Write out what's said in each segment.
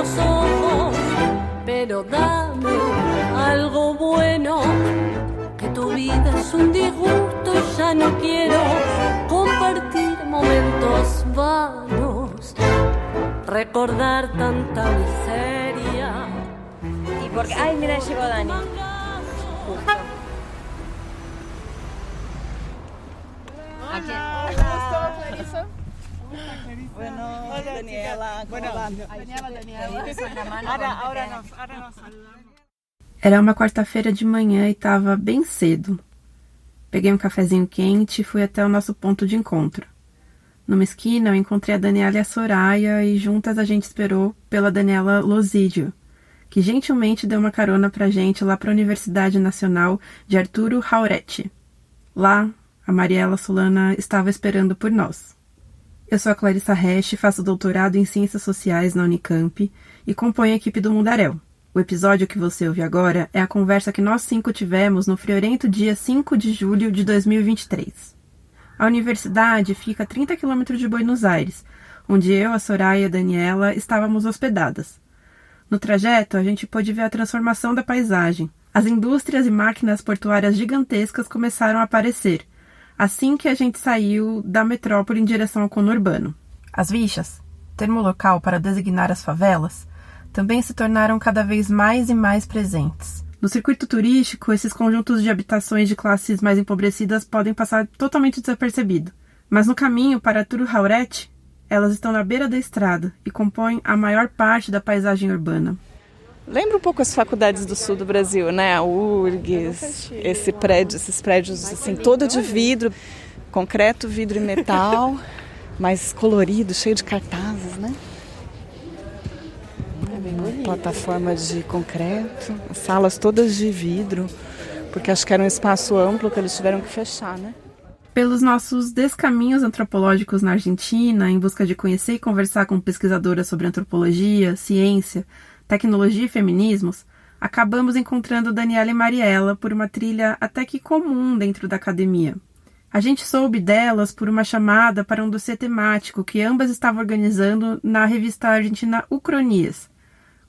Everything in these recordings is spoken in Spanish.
los ojos, pero dame algo bueno, que tu vida es un disgusto y ya no quiero compartir momentos vanos, recordar tanta miseria. Y porque, ay, mira, llegó Dani. Justo. Hola, Clarisa. Bueno, hola, Daniela. Bueno, Daniela. Ahora nos saludamos. Era uma quarta-feira de manhã e estava bem cedo. Peguei um cafezinho quente e fui até o nosso ponto de encontro. Numa esquina eu encontrei a Daniela e a Soraya e juntas a gente esperou pela Daniela Losídio, que gentilmente deu uma carona pra gente lá para a Universidade Nacional de Arturo Jauretche. Lá, a Mariela Solana estava esperando por nós. Eu sou a Clarissa Resch, faço doutorado em Ciências Sociais na Unicamp e componho a equipe do Mundaréu. O episódio que você ouve agora é a conversa que nós 5 tivemos no friorento dia 5 de julho de 2023. A universidade fica a 30 quilômetros de Buenos Aires, onde eu, a Soraya e a Daniela estávamos hospedadas. No trajeto, a gente pôde ver a transformação da paisagem. As indústrias e máquinas portuárias gigantescas começaram a aparecer, assim que a gente saiu da metrópole em direção ao conurbano. As vichas, termo local para designar as favelas, também se tornaram cada vez mais e mais presentes. No circuito turístico, esses conjuntos de habitações de classes mais empobrecidas podem passar totalmente desapercebido. Mas no caminho para Arturo Jauretche, elas estão na beira da estrada e compõem a maior parte da paisagem urbana. Lembra um pouco as faculdades do sul do Brasil, né? A URGS, esses prédios assim, todo de vidro, concreto, vidro e metal, mais colorido, cheio de cartazes, né? Uma plataforma de concreto, as salas todas de vidro, porque acho que era um espaço amplo que eles tiveram que fechar, né? Pelos nossos descaminhos antropológicos na Argentina, em busca de conhecer e conversar com pesquisadoras sobre antropologia, ciência, tecnologia e feminismos, acabamos encontrando Daniela e Mariela por uma trilha até que comum dentro da academia. A gente soube delas por uma chamada para um dossiê temático que ambas estavam organizando na revista argentina Ucronias,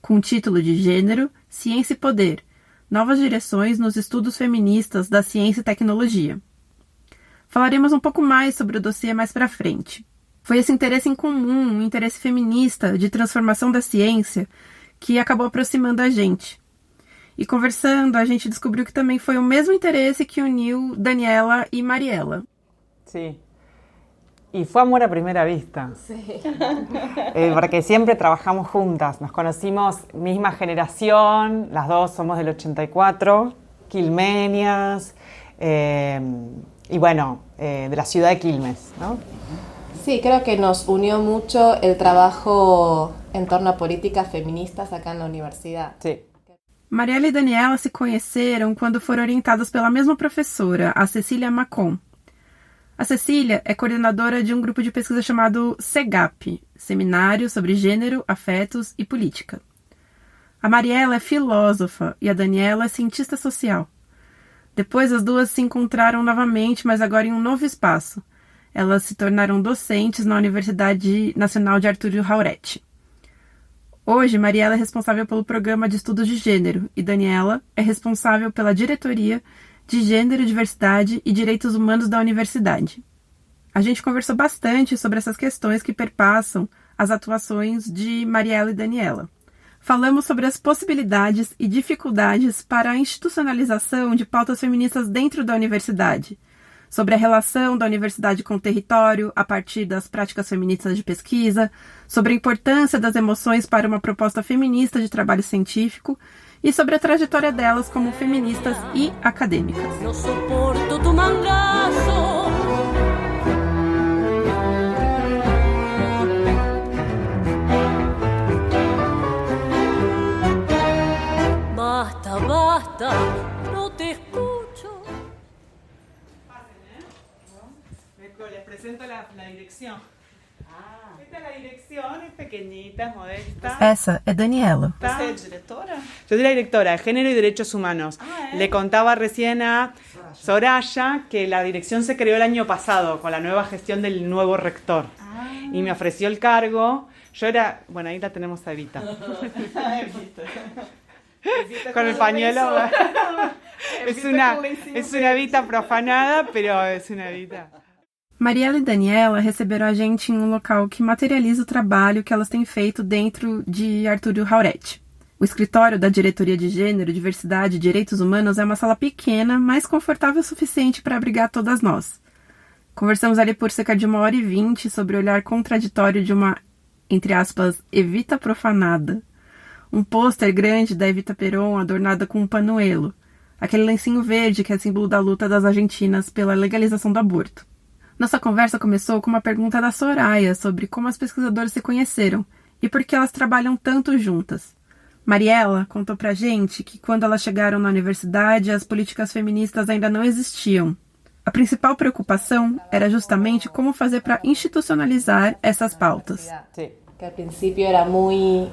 com o título de Gênero, Ciência e Poder, Novas Direções nos Estudos Feministas da Ciência e Tecnologia. Falaremos um pouco mais sobre o dossiê mais para frente. Foi esse interesse em comum, um interesse feminista de transformação da ciência, que acabou aproximando a gente. E conversando, a gente descobriu que também foi o mesmo interesse que uniu Daniela y Mariela. Sí. Y fue amor a primera vista. Sí. Porque siempre trabajamos juntas. Nos conocimos, misma generación, las dos somos del 84, quilmenias, y bueno, de la ciudad de Quilmes, ¿no? Sí, creo que nos unió mucho el trabajo en torno a políticas feministas acá en la universidad. Sí. Mariela e Daniela se conheceram quando foram orientadas pela mesma professora, a Cecília Macon. A Cecília é coordenadora de um grupo de pesquisa chamado SEGAP, Seminário sobre Gênero, Afetos e Política. A Mariela é filósofa e a Daniela é cientista social. Depois as duas se encontraram novamente, mas agora em um novo espaço. Elas se tornaram docentes na Universidade Nacional de Arturo Jauretche. Hoje, Mariela é responsável pelo programa de estudos de gênero e Daniela é responsável pela diretoria de Gênero, Diversidade e Direitos Humanos da universidade. A gente conversou bastante sobre essas questões que perpassam as atuações de Mariela e Daniela. Falamos sobre as possibilidades e dificuldades para a institucionalização de pautas feministas dentro da universidade, sobre a relação da universidade com o território a partir das práticas feministas de pesquisa, sobre a importância das emoções para uma proposta feminista de trabalho científico e sobre a trajetória delas como feministas e acadêmicas. No soporto tu mangazo. Basta, basta, no te escucho. Les presento la dirección. Esta es la dirección, es pequeñita, es modesta. Essa é Daniela. ¿Usted es directora? Yo soy la directora de Género y Derechos Humanos. Le contaba recién a Soraya que la dirección se creó el año pasado con la nueva gestión del nuevo rector. Y me ofreció el cargo. Yo era, bueno, ahí la tenemos a Evita. Con el pañuelo. Es una Evita profanada, pero es una Evita. Mariela e Daniela receberam a gente em um local que materializa o trabalho que elas têm feito dentro de Artúrio Rauretti. O escritório da Diretoria de Gênero, Diversidade e Direitos Humanos é uma sala pequena, mas confortável o suficiente para abrigar todas nós. Conversamos ali por cerca de 1h20 sobre o olhar contraditório de uma, entre aspas, Evita profanada. Um pôster grande da Evita Perón adornada com um panuelo, aquele lencinho verde que é símbolo da luta das argentinas pela legalização do aborto. Nossa conversa começou com uma pergunta da Soraya sobre como as pesquisadoras se conheceram e por que elas trabalham tanto juntas. Mariela contou pra gente que quando elas chegaram na universidade, as políticas feministas ainda não existiam. A principal preocupação era justamente como fazer para institucionalizar essas pautas. Que al principio era muy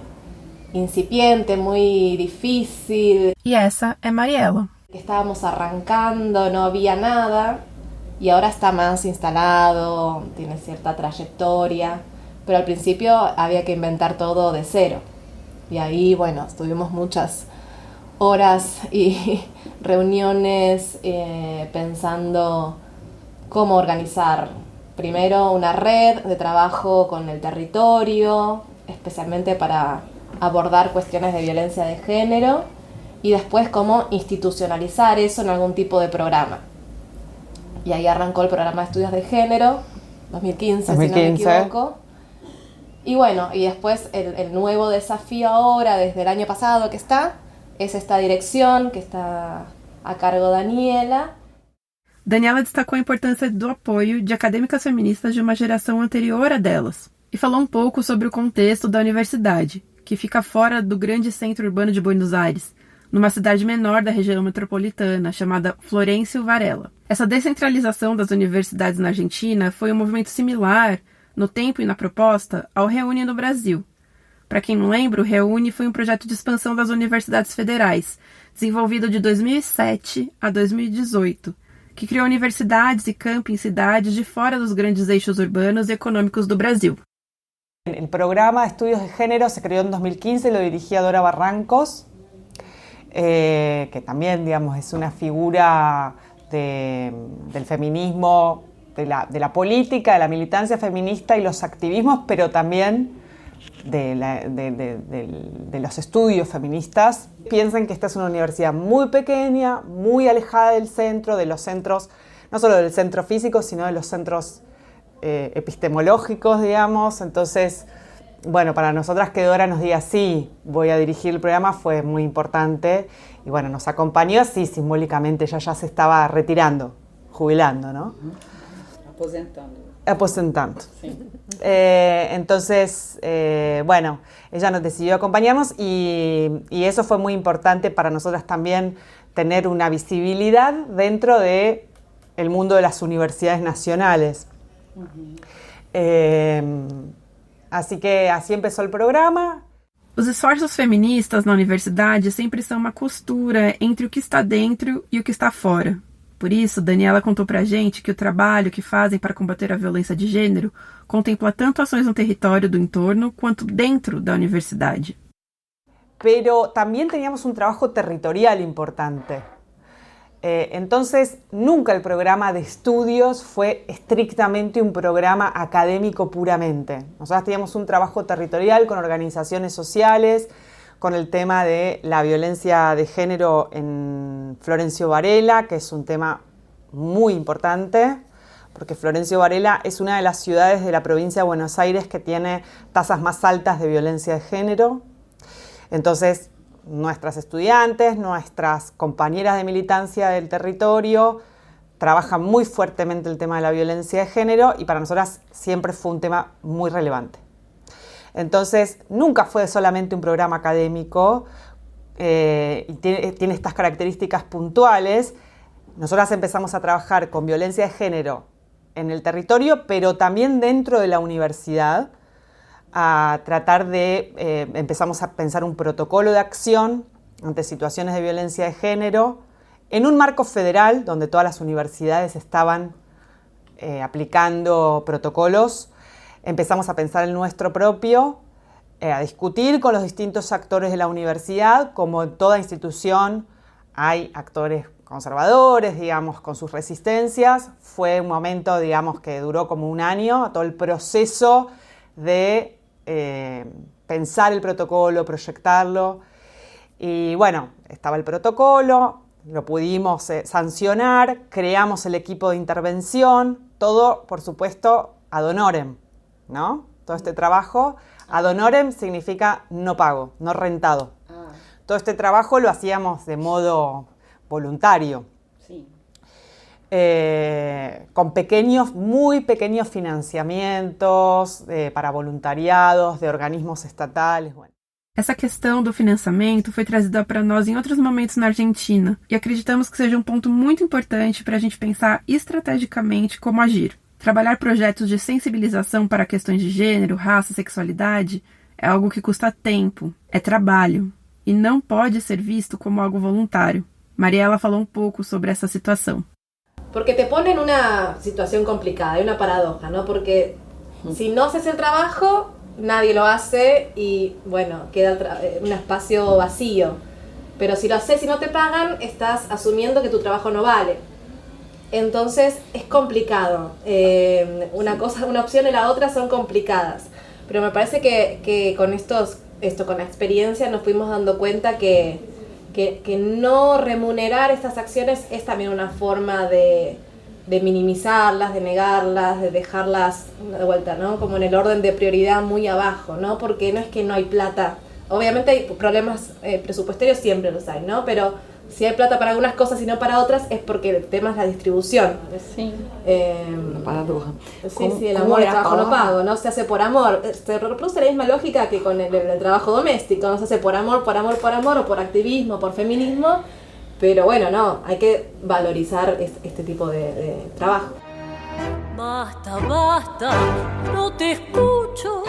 incipiente, muy difícil. E essa é Mariela. Estábamos arrancando, no había nada, y ahora está más instalado, tiene cierta trayectoria, pero al principio había que inventar todo de cero. Y ahí, bueno, estuvimos muchas horas y reuniones pensando cómo organizar primero una red de trabajo con el territorio, especialmente para abordar cuestiones de violencia de género, y después cómo institucionalizar eso en algún tipo de programa. Y ahí arrancó el programa de estudios de género, 2015, si no me equivoco. Y bueno, y después el nuevo desafío ahora, desde el año pasado que está, es esta dirección que está a cargo de Daniela. Daniela destacou a importância do apoio de acadêmicas feministas de uma geração anterior a delas e falou um pouco sobre o contexto da universidade, que fica fora do grande centro urbano de Buenos Aires, numa cidade menor da região metropolitana, chamada Florencio Varela. Essa descentralização das universidades na Argentina foi um movimento similar, no tempo e na proposta, ao Reúne no Brasil. Para quem não lembra, o Reúne foi um projeto de expansão das universidades federais, desenvolvido de 2007 a 2018, que criou universidades e campi em cidades de fora dos grandes eixos urbanos e econômicos do Brasil. El programa de estudios de género se creó en 2015, lo dirigía Dora Barrancos, que también, digamos, es una figura del feminismo, de la política, de la militancia feminista y los activismos, pero también de los estudios feministas. Piensen que esta es una universidad muy pequeña, muy alejada del centro, de los centros, no solo del centro físico, sino de los centros epistemológicos, digamos. Entonces, bueno, para nosotras que Dora nos diga sí, voy a dirigir el programa fue muy importante y bueno, nos acompañó así simbólicamente, ella ya se estaba retirando, jubilando, ¿no? Aposentando. Sí. Entonces, bueno, ella nos decidió acompañarnos y eso fue muy importante para nosotras también, tener una visibilidad dentro del mundo de las universidades nacionales. Así que así empezó el programa. Os esforços feministas na universidade sempre são uma costura entre o que está dentro e o que está fora. Por isso, Daniela contou pra gente que o trabalho que fazem para combater a violência de gênero contempla tanto ações no território do entorno quanto dentro da universidade. Pero también teníamos un trabajo territorial importante. Entonces, nunca el programa de estudios fue estrictamente un programa académico puramente. Nosotros teníamos un trabajo territorial con organizaciones sociales, con el tema de la violencia de género en Florencio Varela, que es un tema muy importante, porque Florencio Varela es una de las ciudades de la provincia de Buenos Aires que tiene tasas más altas de violencia de género. Entonces, nuestras estudiantes, nuestras compañeras de militancia del territorio trabajan muy fuertemente el tema de la violencia de género y para nosotras siempre fue un tema muy relevante. Entonces, nunca fue solamente un programa académico y tiene estas características puntuales. Nosotras empezamos a trabajar con violencia de género en el territorio, pero también dentro de la universidad, a tratar de, empezamos a pensar un protocolo de acción ante situaciones de violencia de género en un marco federal donde todas las universidades estaban aplicando protocolos. Empezamos a pensar el nuestro propio a discutir con los distintos actores de la universidad. Como en toda institución hay actores conservadores, digamos, con sus resistencias. Fue un momento, digamos, que duró como un año, todo el proceso de pensar el protocolo, proyectarlo. Y bueno, estaba el protocolo, lo pudimos sancionar, creamos el equipo de intervención, todo, por supuesto, ad honorem, ¿no? Todo este trabajo, ad honorem significa no pago, no rentado. Todo este trabajo lo hacíamos de modo voluntario, Sí. Con muy pequeños financiamientos para voluntariados, de organismos estatales. Bueno. Essa questão do financiamento foi trazida para nós em outros momentos na Argentina e acreditamos que seja um ponto muito importante para a gente pensar estrategicamente como agir. Trabalhar projetos de sensibilização para questões de gênero, raça, sexualidade é algo que custa tempo, é trabalho e não pode ser visto como algo voluntário. Mariela falou um pouco sobre essa situação. Porque te pone en una situación complicada, hay una paradoja, ¿no? Porque si no haces el trabajo, nadie lo hace y, bueno, queda un espacio vacío. Pero si lo haces y no te pagan, estás asumiendo que tu trabajo no vale. Entonces es complicado. Una opción y la otra son complicadas. Pero me parece que con con la experiencia nos fuimos dando cuenta que no remunerar estas acciones es también una forma de minimizarlas, de negarlas, de dejarlas de vuelta, ¿no? Como en el orden de prioridad muy abajo, ¿no? Porque no es que no hay plata. Obviamente hay problemas presupuestarios, siempre los hay, ¿no? Pero si hay plata para algunas cosas y no para otras, es porque el tema es la distribución. Sí. Paradoja. Sí, el amor, el trabajo no pago, ¿no? Se hace por amor. Se reproduce la misma lógica que con el trabajo doméstico, no se hace por amor, o por activismo, por feminismo, pero bueno, no, hay que valorizar este tipo de trabajo. Basta, basta, no te escucho,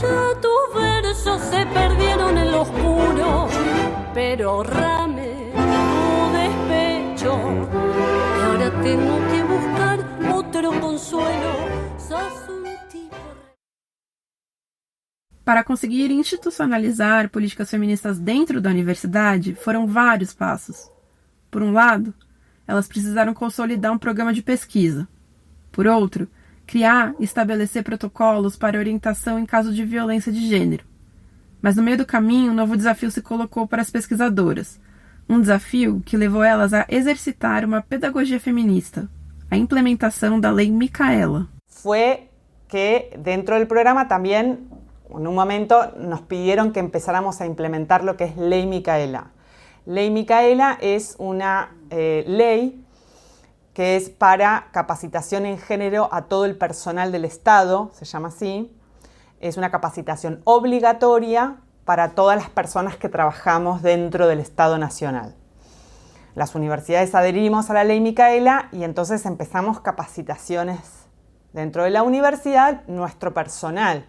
ya tus versos se perdieron en lo oscuro, pero ahorrame tu despecho, y ahora tengo que buscar otro consuelo, sos un tipo... Para conseguir institucionalizar políticas feministas dentro da universidade, foram vários passos. Por um lado, elas precisaram consolidar um programa de pesquisa. Por outro, criar e estabelecer protocolos para orientação em caso de violência de gênero. Mas no meio do caminho, um novo desafio se colocou para as pesquisadoras. Um desafio que levou elas a exercitar uma pedagogia feminista, a implementação da Lei Micaela. Fue que dentro del programa también, en un momento, nos pidieron que empezáramos a implementar lo que es Ley Micaela. Ley Micaela es una ley que es para capacitación en género a todo el personal del Estado, se llama así. Es una capacitación obligatoria para todas las personas que trabajamos dentro del Estado Nacional. Las universidades adherimos a la Ley Micaela y entonces empezamos capacitaciones dentro de la universidad, nuestro personal.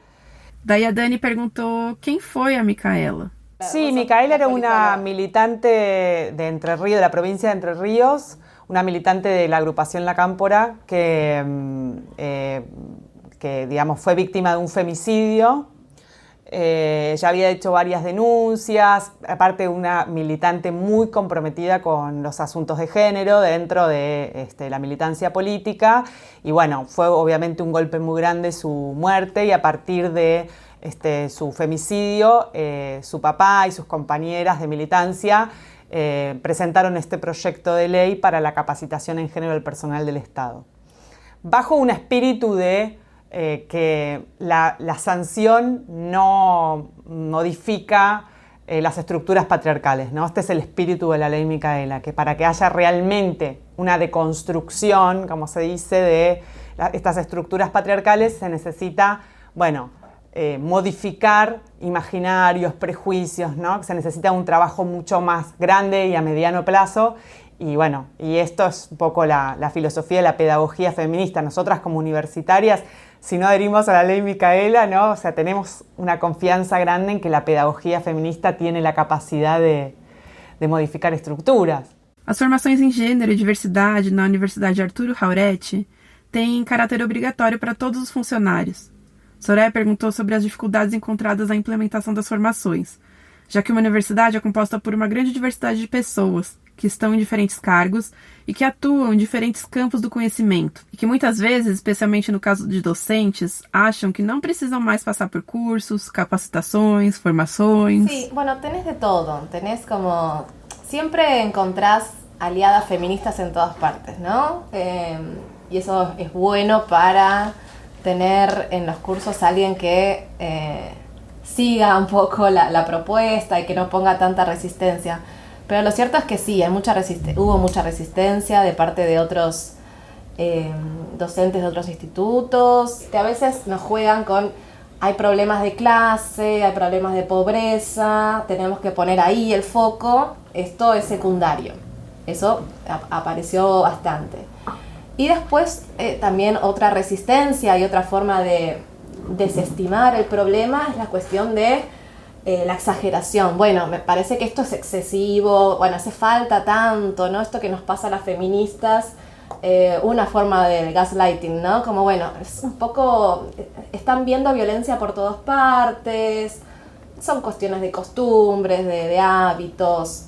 Daí a Dani perguntou quem foi a Micaela. Sí, Micaela era una militante de Entre Ríos, de la provincia de Entre Ríos, una militante de la agrupación La Cámpora que digamos, fue víctima de un femicidio. Ya había hecho varias denuncias, aparte una militante muy comprometida con los asuntos de género dentro de la militancia política. Y bueno, fue obviamente un golpe muy grande su muerte y a partir de su femicidio, su papá y sus compañeras de militancia presentaron este proyecto de ley para la capacitación en género del personal del Estado. Bajo un espíritu de que la sanción no modifica las estructuras patriarcales, ¿no? Este es el espíritu de la Ley Micaela, que para que haya realmente una deconstrucción, como se dice, de estas estructuras patriarcales se necesita, bueno, modificar imaginarios, prejuicios, ¿no? Se necesita un trabajo mucho más grande y a mediano plazo. Y bueno, y esto es un poco la filosofía de la pedagogía feminista. Nosotras como universitarias, si no adherimos a la Ley Micaela, ¿no? O sea, tenemos una confianza grande en que la pedagogía feminista tiene la capacidad de modificar estructuras. As formações em gênero e diversidade na Universidade Arturo Jaureche têm caráter obrigatório para todos os funcionários. Soraya perguntou sobre as dificuldades encontradas na implementação das formações, já que uma universidade é composta por uma grande diversidade de pessoas que estão em diferentes cargos e que atuam em diferentes campos do conhecimento, e que muitas vezes, especialmente no caso de docentes, acham que não precisam mais passar por cursos, capacitações, formações. Sí, bueno, tenés de todo, tenés como... Siempre encontrás aliadas feministas en todas partes, ¿no? Y eso es bueno para tener en los cursos a alguien que siga un poco la propuesta y que no ponga tanta resistencia. Pero lo cierto es que sí, hubo mucha resistencia de parte de otros docentes de otros institutos, que a veces nos juegan con hay problemas de clase, hay problemas de pobreza, tenemos que poner ahí el foco, esto es secundario. Eso apareció bastante. Y después también otra resistencia y otra forma de desestimar el problema es la cuestión de la exageración. Bueno, me parece que esto es excesivo, bueno, hace falta tanto, ¿no? Esto que nos pasa a las feministas, una forma del gaslighting, ¿no? Como, bueno, es un poco... Están viendo violencia por todas partes, son cuestiones de costumbres, de hábitos...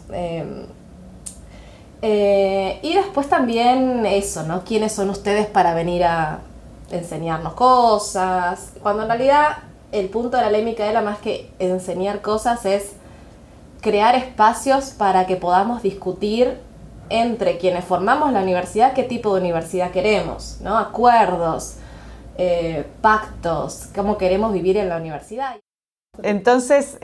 y después también eso, ¿no? ¿Quiénes son ustedes para venir a enseñarnos cosas? Cuando en realidad el punto de la ley Micaela, más que enseñar cosas, es crear espacios para que podamos discutir entre quienes formamos la universidad qué tipo de universidad queremos, ¿no? Acuerdos, pactos, cómo queremos vivir en la universidad. Entonces,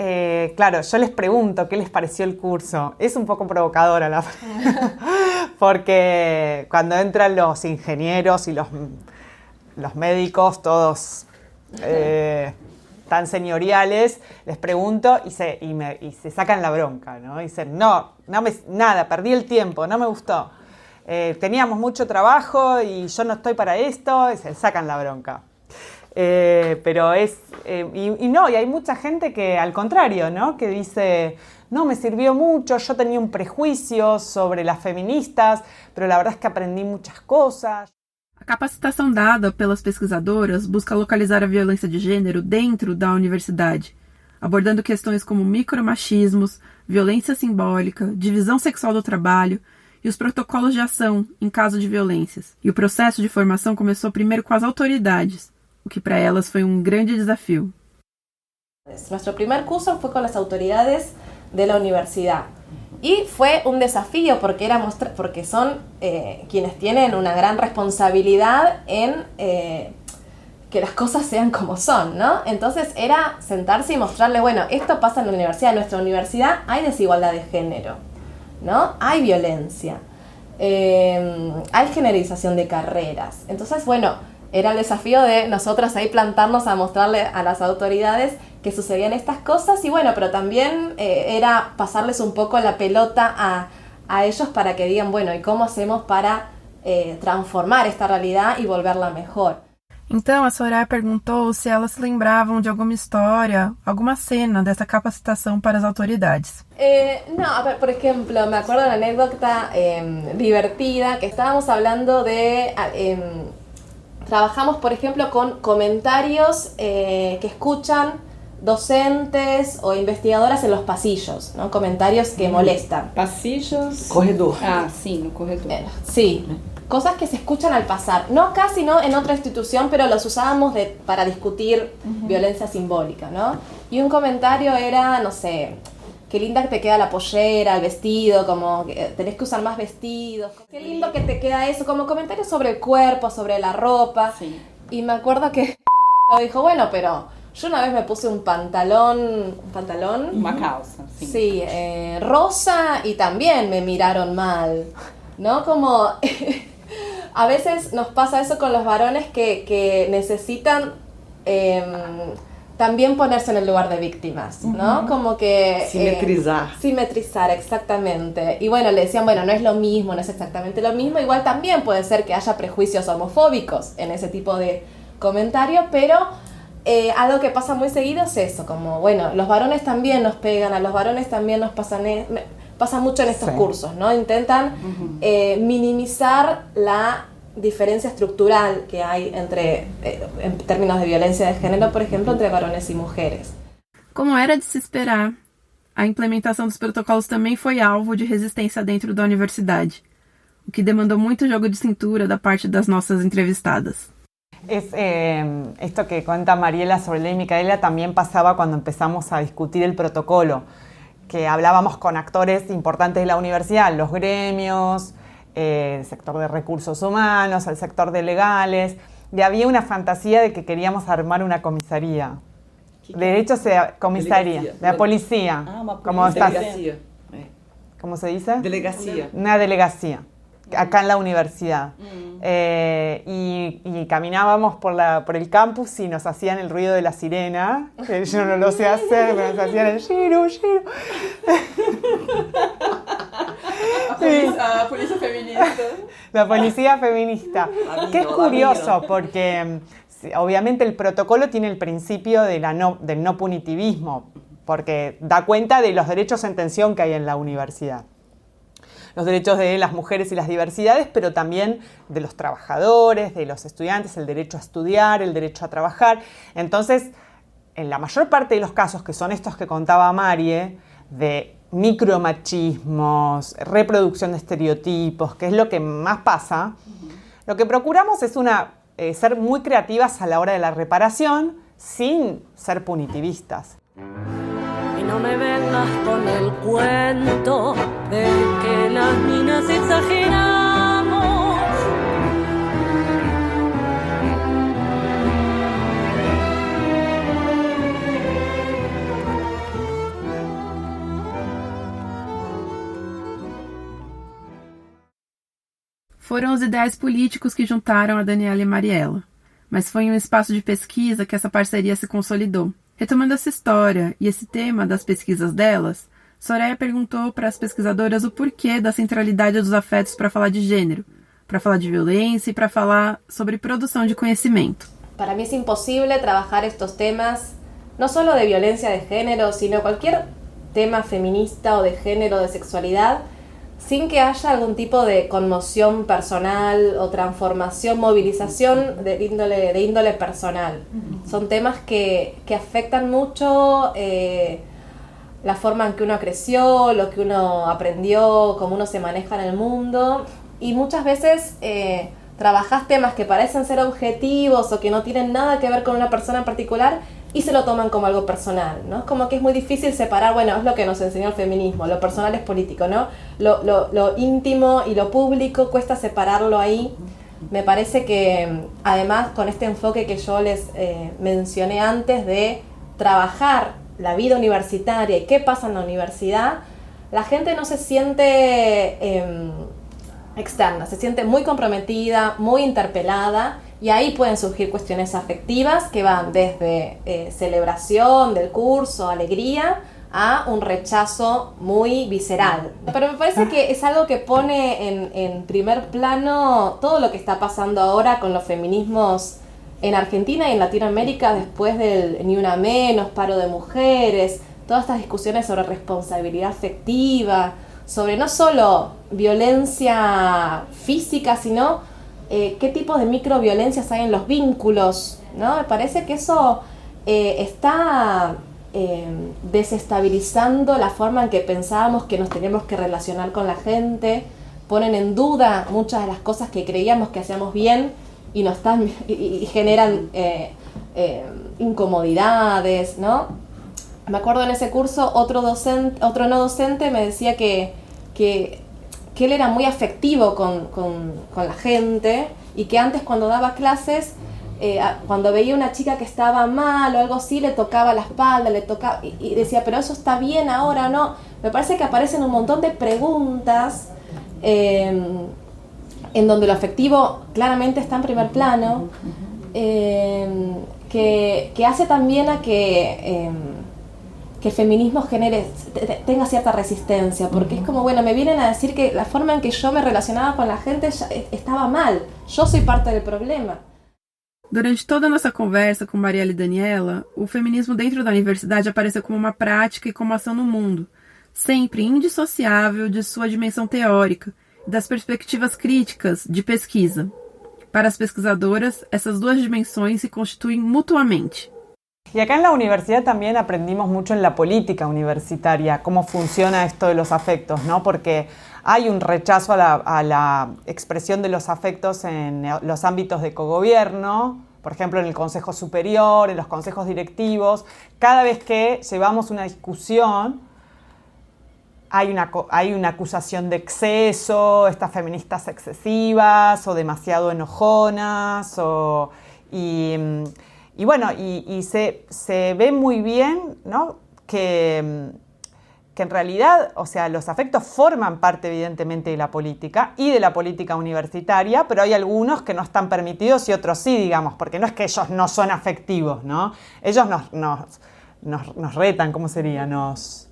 claro, yo les pregunto qué les pareció el curso. Es un poco provocadora la porque cuando entran los ingenieros y los médicos, todos tan señoriales, les pregunto y se sacan la bronca, ¿no? Dicen, nada, perdí el tiempo, no me gustó. Teníamos mucho trabajo y yo no estoy para esto, y se sacan la bronca. Pero es... y hay mucha gente que al contrario, ¿no? Que dice, no, me sirvió mucho, yo tenía un prejuicio sobre las feministas, pero la verdad es que aprendí muchas cosas. A capacitação dada pelas pesquisadoras busca localizar a violência de gênero dentro da universidade, abordando questões como micromachismos, violência simbólica, divisão sexual do trabalho e os protocolos de ação em caso de violências. E o processo de formação começou primeiro com as autoridades, o que para elas foi um grande desafio. Nuestro primer curso fue con las autoridades de la universidad y fue un desafío porque son quienes tienen una gran responsabilidad en que las cosas sean como son, ¿no? Entonces era sentarse y mostrarle, bueno, esto pasa en la universidad, en nuestra universidad hay desigualdad de género, ¿no? Hay violencia, hay generalización de carreras. Entonces, bueno, era el desafío de nosotras ahí plantarnos a mostrarle a las autoridades que sucedían estas cosas y bueno, pero también era pasarles un poco la pelota a ellos para que digan, bueno, ¿y cómo hacemos para transformar esta realidad y volverla mejor? Então, a Soraya perguntou se elas se lembravam de alguma história, alguma cena dessa capacitação para as autoridades. No, a ver, por ejemplo, me acuerdo de una anécdota divertida que estábamos hablando de... trabajamos, por ejemplo, con comentarios que escuchan docentes o investigadoras en los pasillos, ¿no? Comentarios que molestan. Pasillos? Corredor. Ah, sí, no corredor. Sí, cosas que se escuchan al pasar. No acá, sino en otra institución, pero los usábamos para discutir violencia simbólica, ¿no? Y un comentario era, no sé, qué linda que te queda la pollera, el vestido, como que tenés que usar más vestidos. Qué lindo que te queda eso, como comentarios sobre el cuerpo, sobre la ropa. Sí. Y me acuerdo que dijo, bueno, pero yo una vez me puse un pantalón... Una calza, sí. Sí, rosa y también me miraron mal, ¿no? Como... a veces nos pasa eso con los varones que necesitan... también ponerse en el lugar de víctimas, ¿no? Como que... Simetrizar, exactamente. Y bueno, le decían, bueno, no es lo mismo, no es exactamente lo mismo. Igual también puede ser que haya prejuicios homofóbicos en ese tipo de comentarios, pero algo que pasa muy seguido es eso, como, bueno, los varones también nos pegan, a los varones también nos pasa mucho en estos cursos, ¿no? Intentan minimizar la diferencia estructural que hay entre, en términos de violencia de género, por ejemplo, entre varones y mujeres. Como era de se esperar, a implementação dos protocolos também foi alvo de resistência dentro da universidade, o que demandou muito jogo de cintura da parte das nossas entrevistadas. Esto que cuenta Mariela sobre Ley Micaela también pasaba cuando empezamos a discutir el protocolo, que hablábamos con actores importantes de la universidad, los gremios, el sector de recursos humanos, el sector de legales, y había una fantasía de que queríamos armar una comisaría. De hecho, comisaría, de la policía. Como Delegacia. ¿Cómo se dice? Delegacia. Una delegacia, acá en la universidad. Y caminábamos por el campus y nos hacían el ruido de la sirena, que yo no lo sé hacer, pero nos hacían el giro, giro. La policía feminista. La policía feminista. Amigo, que es curioso amigo. porque obviamente el protocolo tiene el principio del no punitivismo, porque da cuenta de los derechos en tensión que hay en la universidad. Los derechos de las mujeres y las diversidades, pero también de los trabajadores, de los estudiantes, el derecho a estudiar, el derecho a trabajar. Entonces, en la mayor parte de los casos, que son estos que contaba Marie, de micromachismos, reproducción de estereotipos, que es lo que más pasa, lo que procuramos es ser muy creativas a la hora de la reparación sin ser punitivistas. Y no me vengas con el cuento de que las minas exageramos. Foram os ideais políticos que juntaram a Daniela e Mariela, mas foi em um espaço de pesquisa que essa parceria se consolidou. Retomando essa história e esse tema das pesquisas delas, Soraya perguntou para as pesquisadoras o porquê da centralidade dos afetos para falar de gênero, para falar de violência e para falar sobre produção de conhecimento. Para mí es imposible trabajar estos temas, no solo de violencia de género, sino cualquier tema feminista o de género, de sexualidad, sin que haya algún tipo de conmoción personal o transformación, movilización de índole personal. Son temas que afectan mucho la forma en que uno creció, lo que uno aprendió, cómo uno se maneja en el mundo, y muchas veces trabajás temas que parecen ser objetivos o que no tienen nada que ver con una persona en particular y se lo toman como algo personal, ¿no? Es como que es muy difícil separar, bueno, es lo que nos enseñó el feminismo, lo personal es político, ¿no? Lo íntimo y lo público cuesta separarlo ahí. Me parece que, además, con este enfoque que yo les mencioné antes de trabajar la vida universitaria y qué pasa en la universidad, la gente no se siente externa, se siente muy comprometida, muy interpelada, y ahí pueden surgir cuestiones afectivas que van desde celebración del curso, alegría, a un rechazo muy visceral. Pero me parece que es algo que pone en primer plano todo lo que está pasando ahora con los feminismos en Argentina y en Latinoamérica después del Ni Una Menos, paro de mujeres, todas estas discusiones sobre responsabilidad afectiva, sobre no solo violencia física, sino qué tipo de microviolencias hay en los vínculos, ¿no? Me parece que eso está desestabilizando la forma en que pensábamos que nos teníamos que relacionar con la gente, ponen en duda muchas de las cosas que creíamos que hacíamos bien y generan incomodidades, ¿no? Me acuerdo en ese curso otro no docente me decía que él era muy afectivo con la gente y que antes cuando daba clases, cuando veía una chica que estaba mal o algo así, le tocaba la espalda, y decía, pero eso está bien ahora, ¿no? Me parece que aparecen un montón de preguntas en donde lo afectivo claramente está en primer plano, que hace también a que el feminismo tenga cierta resistencia, porque es como, bueno, me vienen a decir que la forma en que yo me relacionaba con la gente estaba mal, yo soy parte del problema. Durante toda a nossa conversa com Mariela e Daniela, o feminismo dentro da universidade apareceu como uma prática e como ação no mundo, sempre indissociável de sua dimensão teórica e das perspectivas críticas de pesquisa. Para as pesquisadoras, essas duas dimensões se constituem mutuamente. Y acá en la universidad también aprendimos mucho en la política universitaria, cómo funciona esto de los afectos, ¿no? Porque hay un rechazo a la expresión de los afectos en los ámbitos de cogobierno, por ejemplo, en el Consejo Superior, en los consejos directivos. Cada vez que llevamos una discusión, hay una acusación de exceso, estas feministas excesivas o demasiado enojonas, y bueno, se ve muy bien, ¿no? que en realidad, o sea, los afectos forman parte evidentemente de la política y de la política universitaria, pero hay algunos que no están permitidos y otros sí, digamos, porque no es que ellos no son afectivos, ¿no? Ellos nos retan, ¿cómo sería? Nos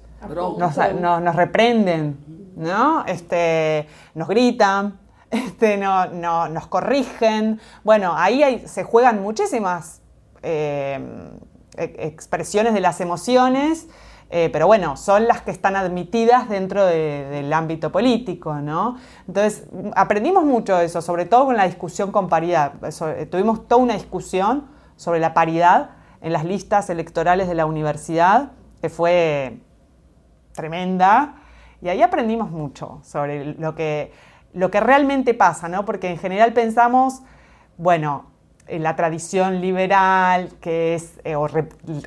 reprenden, ¿no? Nos gritan, nos corrigen. Bueno, ahí se juegan muchísimas expresiones de las emociones, pero bueno, son las que están admitidas dentro del ámbito político, ¿no? Entonces, aprendimos mucho de eso, sobre todo con la discusión con paridad. Tuvimos toda una discusión sobre la paridad en las listas electorales de la universidad, que fue tremenda, y ahí aprendimos mucho sobre lo que realmente pasa, ¿no? Porque en general pensamos, bueno, en la tradición liberal, que es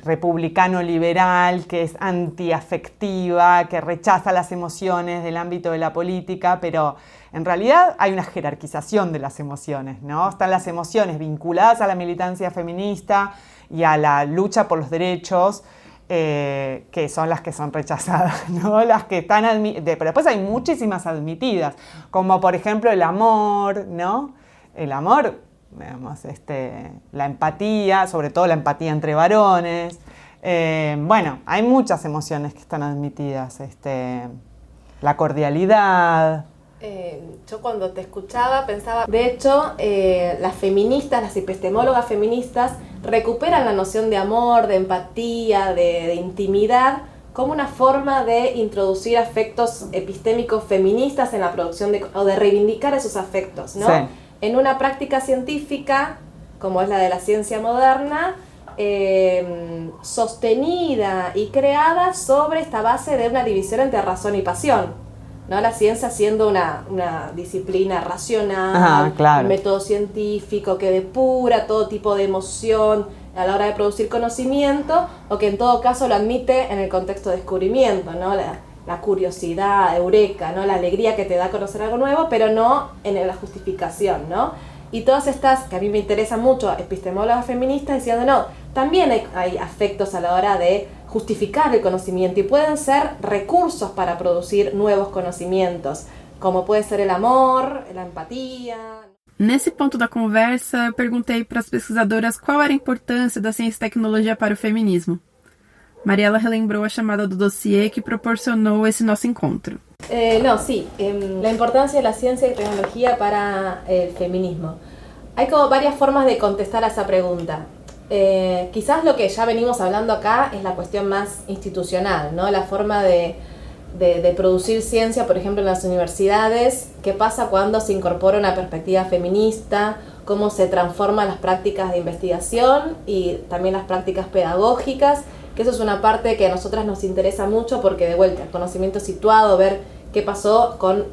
republicano liberal, que es antiafectiva, que rechaza las emociones del ámbito de la política, pero en realidad hay una jerarquización de las emociones, ¿no? Están las emociones vinculadas a la militancia feminista y a la lucha por los derechos, que son las que son rechazadas, ¿no? Las que están pero después hay muchísimas admitidas, como por ejemplo el amor, ¿no? El amor, digamos, la empatía, sobre todo la empatía entre varones. Bueno, hay muchas emociones que están admitidas, la cordialidad. Yo cuando te escuchaba pensaba, de hecho, las feministas, las epistemólogas feministas recuperan la noción de amor, de empatía, de intimidad como una forma de introducir afectos epistémicos feministas en la producción o de reivindicar esos afectos, ¿no? Sí. En una práctica científica, como es la de la ciencia moderna, sostenida y creada sobre esta base de una división entre razón y pasión, ¿no? La ciencia siendo una disciplina racional, claro. Un método científico que depura todo tipo de emoción a la hora de producir conocimiento, o que en todo caso lo admite en el contexto de descubrimiento, ¿no? La curiosidad, eureka, ¿no? La alegría que te da conocer algo nuevo, pero no en la justificación, ¿no? Y todas estas, que a mí me interesan mucho, epistemólogas feministas, diciendo, no, también hay afectos a la hora de justificar el conocimiento y pueden ser recursos para producir nuevos conocimientos, como puede ser el amor, la empatía. Nesse ponto da conversa, eu perguntei para as pesquisadoras qual era a importância da ciência e tecnologia para o feminismo. Mariela relembrou a chamada do dossiê que proporcionou esse nosso encontro. La importancia de la ciencia y tecnología para el feminismo. Hay como varias formas de contestar a esa pregunta. Quizás lo que ya venimos hablando acá es la cuestión más institucional, ¿no? La forma de producir ciencia, por ejemplo, en las universidades, qué pasa cuando se incorpora una perspectiva feminista, cómo se transforman las prácticas de investigación y también las prácticas pedagógicas, que eso es una parte que a nosotras nos interesa mucho porque, de vuelta, el conocimiento situado, ver qué pasó con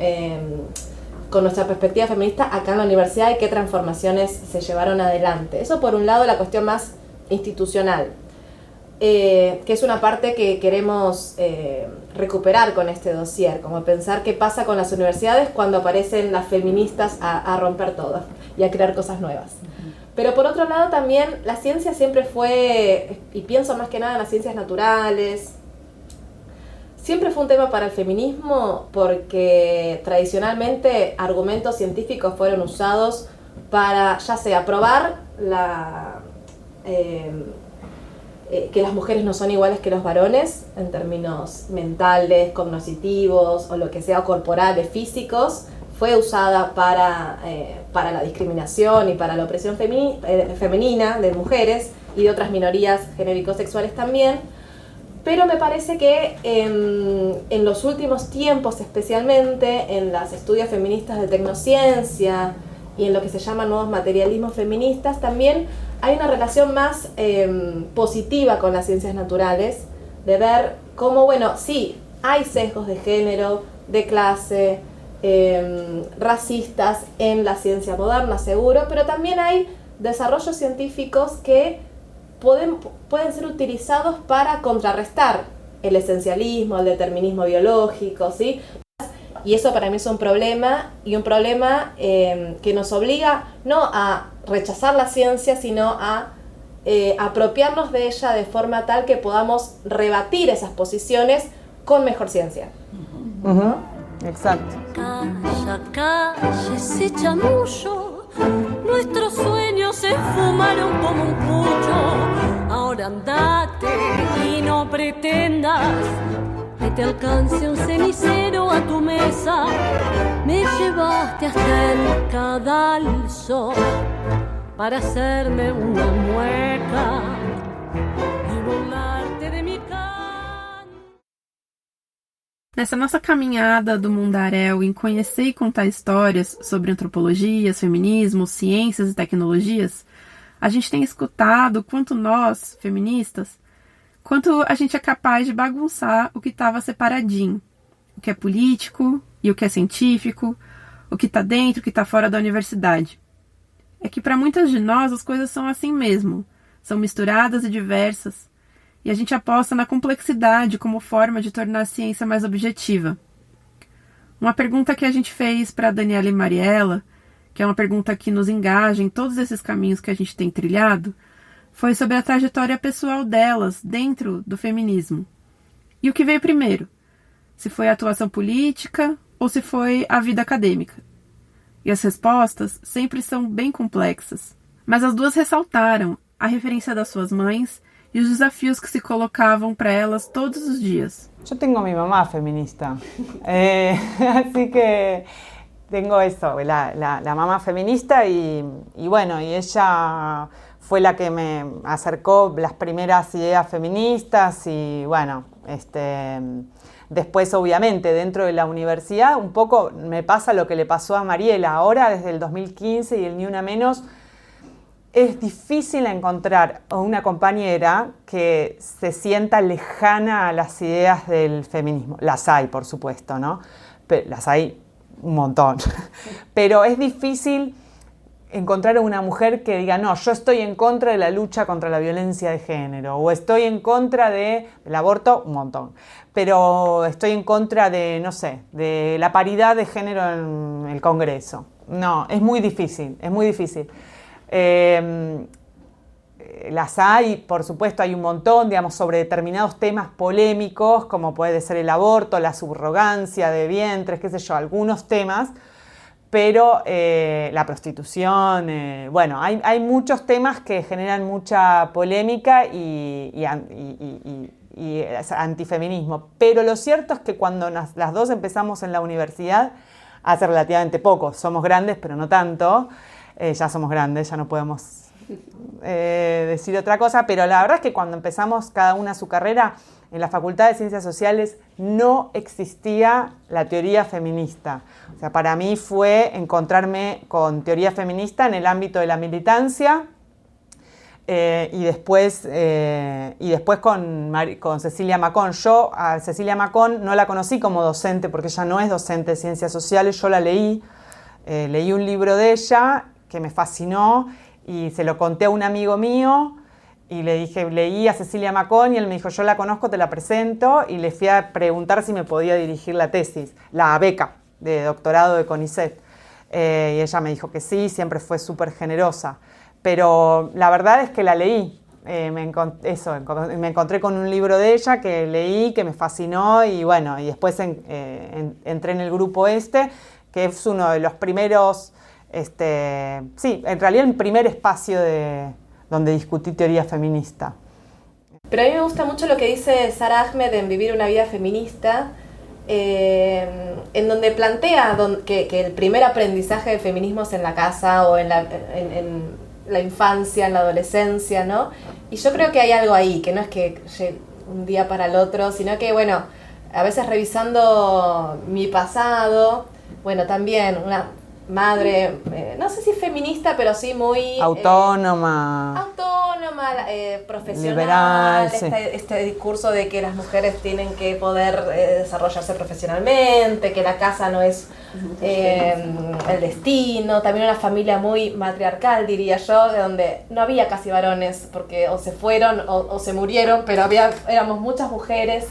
nuestra perspectiva feminista acá en la universidad y qué transformaciones se llevaron adelante. Eso por un lado, la cuestión más institucional, que es una parte que queremos recuperar con este dossier, como pensar qué pasa con las universidades cuando aparecen las feministas a romper todo y a crear cosas nuevas. Pero por otro lado también la ciencia siempre fue, y pienso más que nada en las ciencias naturales, siempre fue un tema para el feminismo porque tradicionalmente argumentos científicos fueron usados para ya sea probar que las mujeres no son iguales que los varones en términos mentales, cognitivos o lo que sea, corporales, físicos, fue usada para la discriminación y para la opresión femenina de mujeres y de otras minorías genérico-sexuales también. Pero me parece que en los últimos tiempos, especialmente en los estudios feministas de tecnociencia, y en lo que se llaman nuevos materialismos feministas, también hay una relación más positiva con las ciencias naturales, de ver cómo, bueno, sí, hay sesgos de género, de clase, racistas en la ciencia moderna, seguro, pero también hay desarrollos científicos que pueden ser utilizados para contrarrestar el esencialismo, el determinismo biológico, ¿sí? Y eso para mí es un problema, y un problema que nos obliga no a rechazar la ciencia, sino a apropiarnos de ella de forma tal que podamos rebatir esas posiciones con mejor ciencia. Exacto. Calla, calla ese chamullo, nuestros sueños se esfumaron como un pucho. Ahora andate y no pretendas que te alcance un cenicero a tu mesa. Me llevaste hasta el cadalso para hacerme una mueca y burlarte de mi canto. Nessa nossa caminhada do Mundaréu em conhecer e contar histórias sobre antropologias, feminismo, ciências e tecnologias, a gente tem escutado quanto nós, feministas, quanto a gente é capaz de bagunçar o que estava separadinho, o que é político e o que é científico, o que está dentro, o que está fora da universidade. É que para muitas de nós as coisas são assim mesmo, são misturadas e diversas, e a gente aposta na complexidade como forma de tornar a ciência mais objetiva. Uma pergunta que a gente fez para a Daniela e Mariela, que é uma pergunta que nos engaja em todos esses caminhos que a gente tem trilhado, foi sobre a trajetória pessoal delas dentro do feminismo. E o que veio primeiro? Se foi a atuação política ou se foi a vida acadêmica? E as respostas sempre são bem complexas. Mas as duas ressaltaram a referência das suas mães e os desafios que se colocavam para elas todos os dias. Yo tengo a mi mamá feminista, así que tengo eso, la mamá feminista y bueno, y ella fue la que me acercó las primeras ideas feministas y bueno, después obviamente dentro de la universidad un poco me pasa lo que le pasó a Mariela. Ahora desde el 2015 y el Ni Una Menos es difícil encontrar una compañera que se sienta lejana a las ideas del feminismo. Las hay, por supuesto, ¿no? Las hay un montón. Pero es difícil encontrar a una mujer que diga, no, yo estoy en contra de la lucha contra la violencia de género, o estoy en contra del aborto, un montón, pero estoy en contra de, no sé, de la paridad de género en el Congreso. No, es muy difícil, es muy difícil. Las hay, por supuesto, hay un montón, digamos, sobre determinados temas polémicos, como puede ser el aborto, la subrogancia de vientres, qué sé yo, algunos temas, pero la prostitución, bueno, hay muchos temas que generan mucha polémica y antifeminismo. Pero lo cierto es que cuando las dos empezamos en la universidad, hace relativamente poco, somos grandes, pero no tanto, ya somos grandes, ya no podemos decir otra cosa, pero la verdad es que cuando empezamos cada una su carrera, en la Facultad de Ciencias Sociales no existía la teoría feminista. O sea, para mí fue encontrarme con teoría feminista en el ámbito de la militancia y después con Cecilia Macón. Yo a Cecilia Macón no la conocí como docente porque ella no es docente de Ciencias Sociales, yo la leí un libro de ella que me fascinó y se lo conté a un amigo mío y le dije, leí a Cecilia Macón y él me dijo, yo la conozco, te la presento, y le fui a preguntar si me podía dirigir la tesis, la beca de doctorado de CONICET. Y ella me dijo que sí, siempre fue súper generosa. Pero la verdad es que la leí. Me encontré con un libro de ella que leí, que me fascinó y bueno, y después entré en el grupo que es uno de los primeros, sí, en realidad el primer espacio donde discutí teoría feminista. Pero a mí me gusta mucho lo que dice Sara Ahmed en Vivir una vida feminista, en donde plantea que el primer aprendizaje de feminismo es en la casa o en la infancia, en la adolescencia, ¿no? Y yo creo que hay algo ahí, que no es que un día para el otro, sino que, bueno, a veces revisando mi pasado, bueno, también madre, no sé si feminista, pero sí muy... Autónoma. Profesional, liberal, sí. Este discurso de que las mujeres tienen que poder desarrollarse profesionalmente, que la casa no es el destino, también una familia muy matriarcal, diría yo, de donde no había casi varones, porque o se fueron o se murieron, pero éramos muchas mujeres.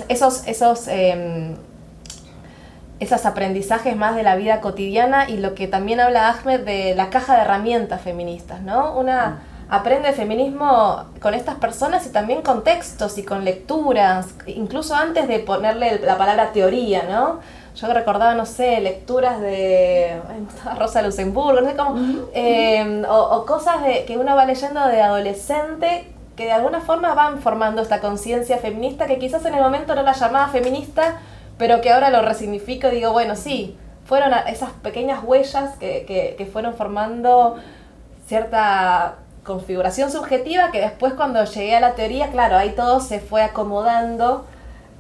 Entonces esos aprendizajes más de la vida cotidiana, y lo que también habla Ahmed de la caja de herramientas feministas, ¿no? Una aprende feminismo con estas personas y también con textos y con lecturas, incluso antes de ponerle la palabra teoría, ¿no? Yo recordaba, no sé, lecturas de Rosa Luxemburgo, no sé cómo, o cosas que uno va leyendo de adolescente que de alguna forma van formando esta conciencia feminista que quizás en el momento no la llamaba feminista, pero que ahora lo resignifico y digo, bueno, sí, fueron esas pequeñas huellas que fueron formando cierta configuración subjetiva que después cuando llegué a la teoría, claro, ahí todo se fue acomodando,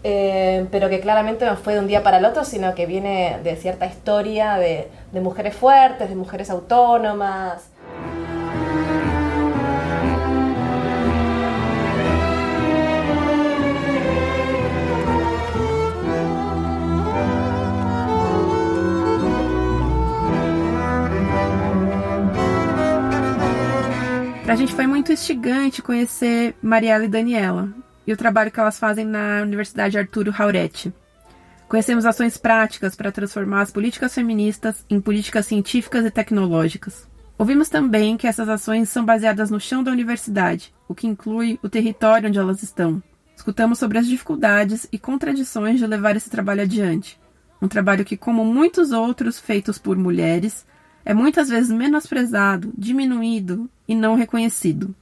pero que claramente no fue de un día para el otro, sino que viene de cierta historia de mujeres fuertes, de mujeres autónomas. Pra gente foi muito instigante conhecer Mariela e Daniela e o trabalho que elas fazem na Universidade Arturo Jaureche. Conhecemos ações práticas para transformar as políticas feministas em políticas científicas e tecnológicas. Ouvimos também que essas ações são baseadas no chão da universidade, o que inclui o território onde elas estão. Escutamos sobre as dificuldades e contradições de levar esse trabalho adiante. Um trabalho que, como muitos outros feitos por mulheres, é muitas vezes menosprezado, diminuído e não reconhecido.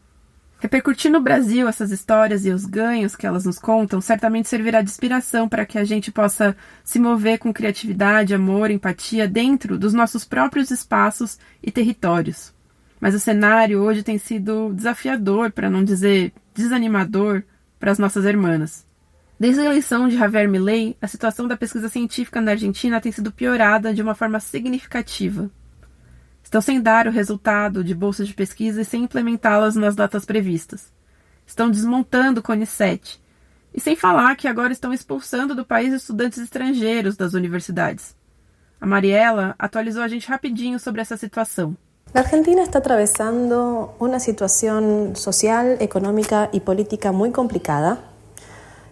Repercutir no Brasil essas histórias e os ganhos que elas nos contam certamente servirá de inspiração para que a gente possa se mover com criatividade, amor, empatia dentro dos nossos próprios espaços e territórios. Mas o cenário hoje tem sido desafiador, para não dizer desanimador, para as nossas irmãs. Desde a eleição de Javier Milei, a situação da pesquisa científica na Argentina tem sido piorada de uma forma significativa. Estão sem dar o resultado de bolsas de pesquisa e sem implementá-las nas datas previstas. Estão desmontando o CONICET. E sem falar que agora estão expulsando do país estudantes estrangeiros das universidades. A Mariela atualizou a gente rapidinho sobre essa situação. La Argentina está atravesando una situación social, económica y política muy complicada.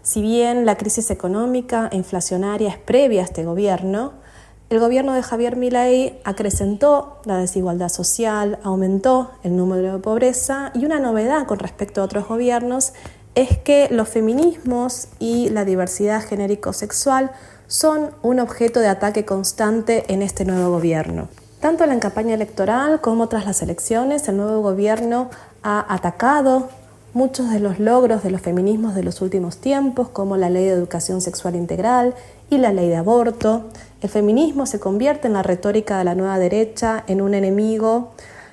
Si bien la crisis económica e inflacionaria es previa a este gobierno, el gobierno de Javier Milei acrecentó la desigualdad social, aumentó el número de pobreza, y una novedad con respecto a otros gobiernos es que los feminismos y la diversidad genérico-sexual son un objeto de ataque constante en este nuevo gobierno. Tanto en la campaña electoral como tras las elecciones, el nuevo gobierno ha atacado muchos de los logros de los feminismos de los últimos tiempos, como la Ley de Educación Sexual Integral y la Ley de Aborto. El feminismo se convierte en la retórica de la nueva derecha en un enemigo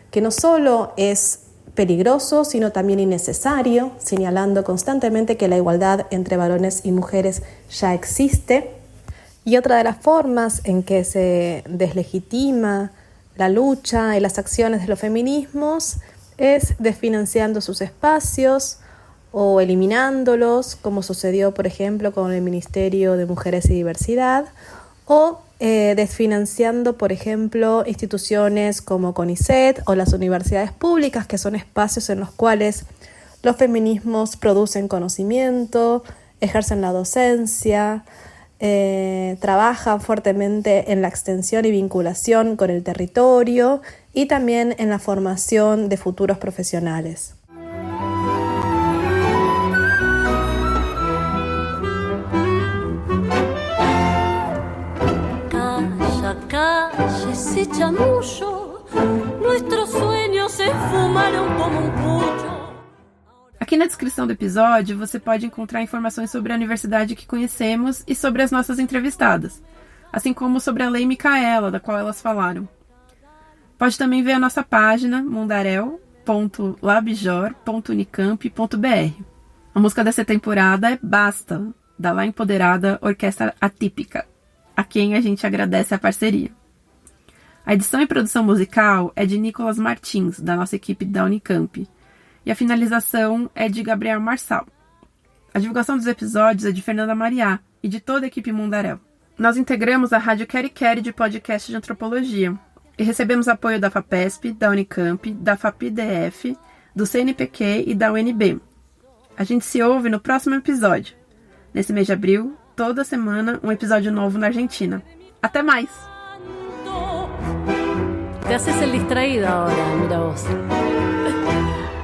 que no solo es peligroso, sino también innecesario, señalando constantemente que la igualdad entre varones y mujeres ya existe. Y otra de las formas en que se deslegitima la lucha y las acciones de los feminismos es desfinanciando sus espacios o eliminándolos, como sucedió, por ejemplo, con el Ministerio de Mujeres y Diversidad, o desfinanciando, por ejemplo, instituciones como CONICET o las universidades públicas, que son espacios en los cuales los feminismos producen conocimiento, ejercen la docencia, trabajan fuertemente en la extensión y vinculación con el territorio y también en la formación de futuros profesionales. Ese chamullo, nuestros sueños se fumaron como un pucho. Aqui na descrição do episódio você pode encontrar informações sobre a universidade que conhecemos e sobre as nossas entrevistadas, assim como sobre a Lei Micaela, da qual elas falaram. Pode também ver a nossa página mundarel.labjor.unicamp.br. A música dessa temporada é Basta, da La Empoderada Orquestra Atípica, a quem a gente agradece a parceria. A edição e produção musical é de Nicolas Martins, da nossa equipe da Unicamp. E a finalização é de Gabriel Marçal. A divulgação dos episódios é de Fernanda Mariá e de toda a equipe Mundaréu. Nós integramos a Rádio Queri Queri de podcast de antropologia e recebemos apoio da FAPESP, da Unicamp, da FAPI-DF, do CNPq e da UNB. A gente se ouve no próximo episódio. Nesse mês de abril, toda semana, um episódio novo na Argentina. Até mais! Te haces el distraído ahora, mira vos.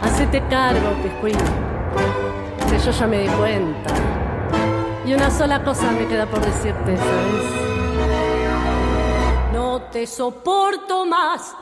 Hacete cargo, Piscuín. Que yo ya me di cuenta. Y una sola cosa me queda por decirte, ¿sabes? No te soporto más.